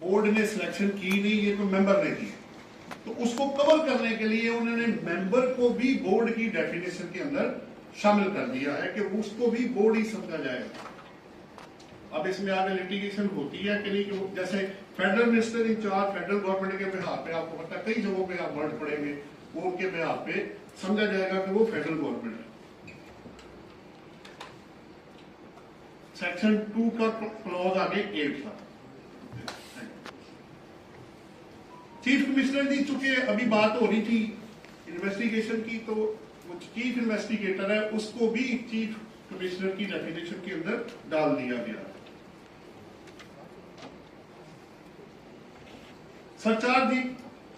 Board ने selection की नहीं, ये तो मेंबर ने की। तो उसको कवर करने के लिए उन्होंने मेंबर को भी बोर्ड की डेफिनेशन के अंदर शामिल कर दिया है कि उसको भी बोर्ड ही समझा जाएगा। अब इसमें आगे लिटिगेशन होती है कि नहीं, कि जैसे federal minister incharge federal government के बिहाफ पे, आपको पता है कई जगहों पे आप वर्ड पढ़ेंगे, वो उनके बिहाफ पे समझा जाएगा कि वो फेडरल गवर्नमेंट है। सेक्शन 2 का क्लॉज आगे 8 था। चीफ कमिश्नर जी, चूंकि अभी बात हो रही थी इन्वेस्टिगेशन की, तो वो चीफ इन्वेस्टिगेटर है, उसको भी चीफ कमिश्नर की डेफिनेशन के अंदर डाल दिया गया। सरचार्ज जी,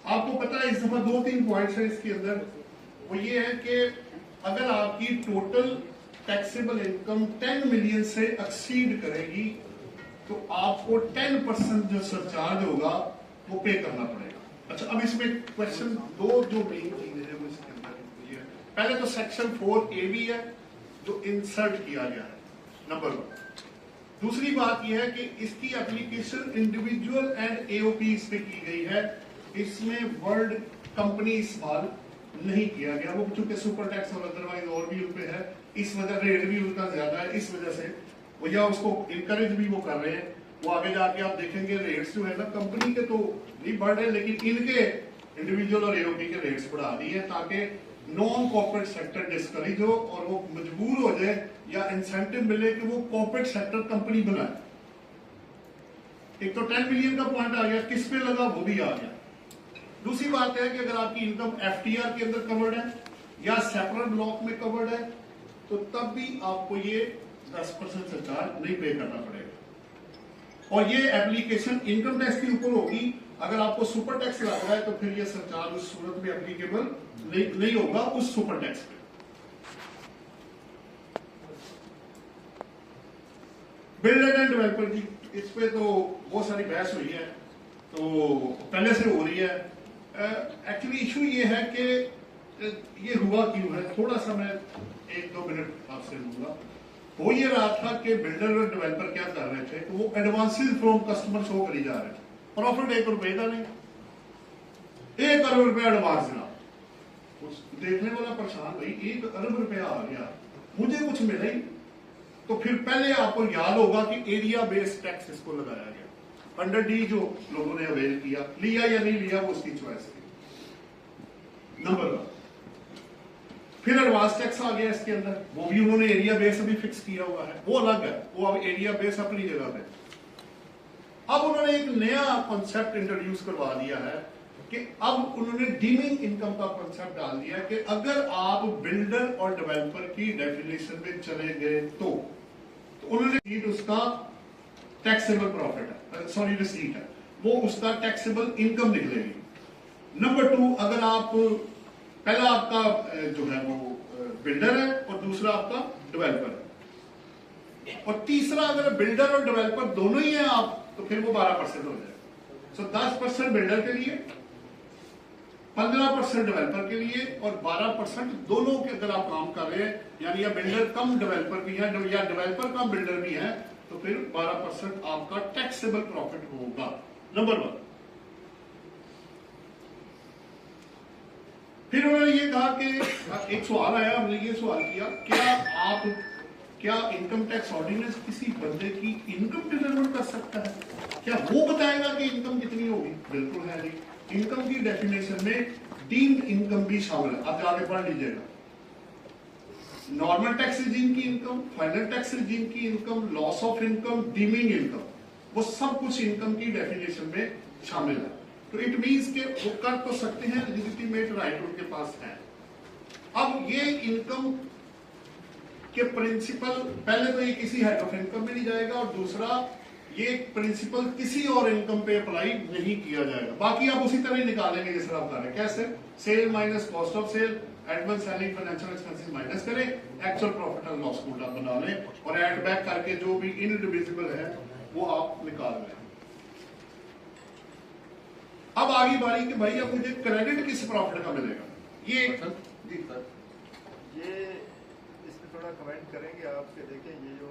आपको पता है इस दफा 2-3 पॉइंट्स है इसके अंदर। वो ये है कि अगर आपकी टोटल टैक्सेबल इनकम 10 मिलियन से एक्सीड करेगी तो आपको 10% जो सरचार्ज होगा वो पे करना पड़ेगा। अच्छा, अब इसमें क्वेश्चन 2 जो मेन चीजें है वो इसके अंदर ये है। पहले तो सेक्शन 4A भी है जो इंसर्ट किया गया है, नंबर 1। दूसरी बात यह है कि इसकी एप्लीकेशन इंडिविजुअल एंड एओपी पे की गई है, इसमें वर्ल्ड कंपनी इस्तेमाल नहीं किया गया। वो चूंकि सुपर टैक्स और अदरवाइज और भी उनपे है, इस वजह रेट भी उनका ज्यादा है, इस वजह से वो या उसको इनकरेज भी वो कर रहे हैं। वो आगे जाके आप देखेंगे रेट्स जो है ना कंपनी के तो नहीं बढ़ रहे, लेकिन इनके इंडिविजुअल और एओपी के रेट्स बढ़ा दिए ताकि नॉन कॉर्पोरेट सेक्टर डिस्करेज हो और वो मजबूर हो जाए या इंसेंटिव मिले कि वो कॉर्पोरेट सेक्टर कंपनी बनाए। एक तो 10 मिलियन का पॉइंट आ गया, किस पे लगा वो भी आ गया। दूसरी बात है कि अगर आपकी इनकम एफटीआर के अंदर कवर्ड है या सेपरेट ब्लॉक में कवर्ड है तो तब भी आपको ये 10% सरचार्ज नहीं पे करना पड़ेगा। और ये एप्लीकेशन इनकम टैक्स के ऊपर होगी। अगर आपको सुपर टैक्स लग रहा है तो फिर ये सरचार्ज उस सूरत में एप्लीकेबल नहीं होगा उस सुपर टैक्स पे। बिल्डर एंड डेवलपर जी, इस पे तो बहुत सारी बहस हुई है, तो पहले से हो रही है। एक्चुअली इशू ये है कि ये हुआ क्यों है, थोड़ा सा मैं 1-2 मिनट आपसे लूंगा। हो ये रहा था कि बिल्डर और डेवलपर क्या कर रहे थे, तो वो एडवांसेस फ्रॉम कस्टमर शो करी जा रहे थे। प्रॉफिट 1 रुपए का नहीं, 1 अरब रुपया एडवांस देना। देखने वाला परेशान, भाई 1 अरब रुपया आ गया, मुझे कुछ मिला ही। तो फिर पहले आपको याद होगा कि एरिया बेस्ड टैक्स इसको लगाया गया अंडर डी, जो लोगों ने अवेल किया, लिया या नहीं लिया वो उसकी चॉइस थी, नंबर 1। फिर एडवांस टैक्स आ गया इसके अंदर, वो भी उन्होंने एरिया बेस अभी फिक्स किया हुआ है, वो अलग है, वो अब एरिया बेस अपनी जगह पे। अब उन्होंने एक नया कॉन्सेप्ट इंट्रोड्यूस करवा दिया है कि अब उन्होंने डीमिंग इनकम का कॉन्सेप्ट डाल दिया कि अगर आप बिल्डर और डेवलपर की डेफिनेशन में चले गए तो उन्होंने उसका टैक्सेबल प्रॉफिट है, सॉरी रिसीट है, वो उसका टैक्सेबल इनकम निकलेगी। नंबर 2, अगर आप पहला आपका जो है वो बिल्डर है और दूसरा आपका डेवलपर है, और तीसरा अगर बिल्डर और डेवलपर दोनों ही हैं आप तो फिर वो 12% हो जाएगा। सो 10% बिल्डर के लिए, 15% डेवलपर के लिए और 12% दोनों के अगर आप काम कर रहे हैं, यानी या बिल्डर कम डेवलपर भी है या डेवलपर कम बिल्डर भी है, तो फिर 12% आपका टैक्सेबल प्रॉफिट होगा, नंबर 1। फिर उन्होंने ये कहा कि एक सवाल आया, हमने ये सवाल किया, क्या इनकम टैक्स ऑर्डिनेंस किसी बंदे की इनकम डिटरमाइन कर सकता है? क्या वो बताएगा कि इनकम कितनी होगी? बिल्कुल है नहीं। इनकम की डेफिनेशन में डीम्ड इनकम भी शामिल है, आप जाके पढ़ लीजिएगा। नॉर्मल टैक्स रिजीम की इनकम, फाइनल टैक्स रिजीम की income, loss of income, dimming income, वो सब कुछ इनकम की डेफिनेशन में शामिल है। तो इट मीन्स के वो कर तो सकते हैं, लेजिटिमेट राइट उनके पास है। अब ये इनकम के प्रिंसिपल, पहले तो ये किसी हेड ऑफ इनकम में नहीं जाएगा, और दूसरा ये प्रिंसिपल किसी और इनकम पे अप्लाई नहीं किया जाएगा। बाकी आप उसी तरह ही निकालेंगे जिस तरह आप कर रहे हैं। कैसे? Sale minus cost of sale, advance selling financial expenses minus करें, actual profit and loss account आप बना लें, और एड बैक करके जो भी इनडिविजिबल है वो आप निकाल लें। अब आगे बारी कि भाई अब मुझे क्रेडिट किस प्रॉफिट का मिलेगा, ये ये इसमें थोड़ा कमेंट करेंगे आप कि देखें ये जो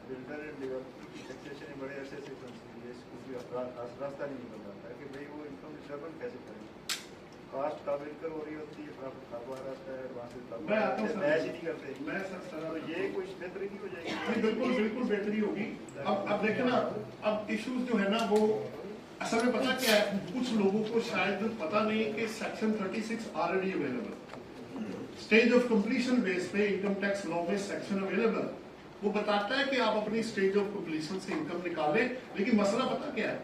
बिल्डर एंड डेवलपर की टैक्सेशन में बड़े अरसे से फंसी है, इसको भी रास्ता नहीं निकल रहा है कि भाई वो इनकम डिस्टर्बेंस कैसे करें। कास्ट काबिल कर हो रही होती है, प्रॉफिट कारोबार आता है, एडवांस मैं आता हूं सर। मैच ही नहीं करते। मैं सर तो ये कुछ बेहतरी नहीं हो जाएगी? नहीं, बिल्कुल बिल्कुल बेहतरी होगी। अब देखें ना, अब इश्यूज जो है ना वो असल में पता क्या है, कुछ लोगों को शायद पता नहीं कि section 36 already available, stage of completion base पे इनकम टैक्स लॉ में सेक्शन अवेलेबल, वो बताता है कि आप अपनी स्टेज ऑफ कंप्लीशन से इनकम निकालें। लेकिन मसला पता क्या है,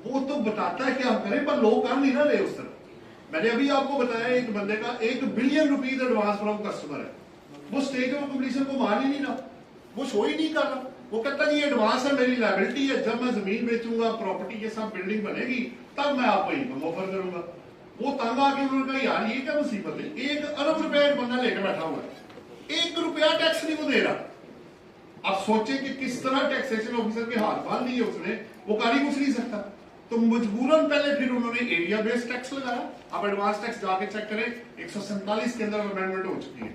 वो तो बताता है कि आप करें, पर लोग कर नहीं ना रहे उस तरह। मैंने अभी आपको बताया एक बंदे का 1 billion rupees advance from customer है, वो स्टेज ऑफ कंप्लीशन को मान ही नहीं रहा, वो शो ही नहीं कर रहा। वो कहता जी एडवांस है, मेरी लायबिलिटी है, जब मैं जमीन बेचूंगा, प्रॉपर्टी के साथ बिल्डिंग बनेगी, तब मैं आपको इनकम ऑफर करूंगा। वो तंग आके उन्होंने कहा यार ये क्या मुसीबत है, 1 अरब रुपया एक बंदा लेकर बैठा हुआ है, 1 रुपया टैक्स नहीं वो दे रहा। आप सोचे कि किस तरह टैक्सेशन ऑफिसर के हाथ बांध दिए उसने, वो कारी कुछ नहीं सकता। तो मजबूरन पहले फिर उन्होंने एरिया बेस्ड टैक्स लगाया। आप एडवांस टैक्स जाके चेक करें, 147 के अंदर अमेंडमेंट हो चुकी है,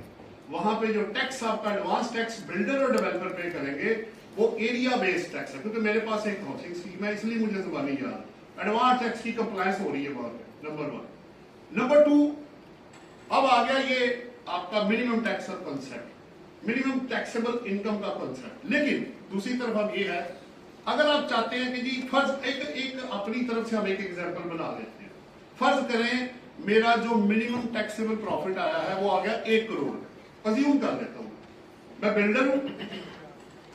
वहां पे जो टैक्स आपका एडवांस टैक्स बिल्डर और डेवलपर पे करेंगे वो एरिया बेस्ड टैक्स है। क्योंकि मेरे पास एक हाउसिंग स्कीम है, इसलिए मुझे जुबानी याद, एडवांस टैक्स की कंप्लायंस हो रही है वहां पे, नंबर 1। नंबर 2, अब आ गया ये आपका मिनिमम टैक्स का कंसेप्ट, मिनिमम टैक्सेबल इनकम का कंसेप्ट। लेकिन दूसरी तरफ अब ये है, अगर आप चाहते हैं कि जी फर्ज एक अपनी तरफ से हम एक एग्जांपल बना लेते हैं, फर्ज करें मेरा जो मिनिमम टैक्सेबल प्रॉफिट आया है वो आ गया 1 करोड़, अज्यूम कर लेता हूं, मैं बिल्डर हूं,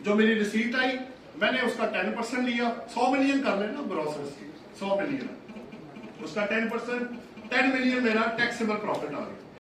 जो मेरी रिसीट आई मैंने उसका 10% लिया, 100 मिलियन कर लेना ग्रॉस, 100 मिलियन उसका 10%, 10 मिलियन मेरा टैक्सेबल प्रॉफिट आ गया।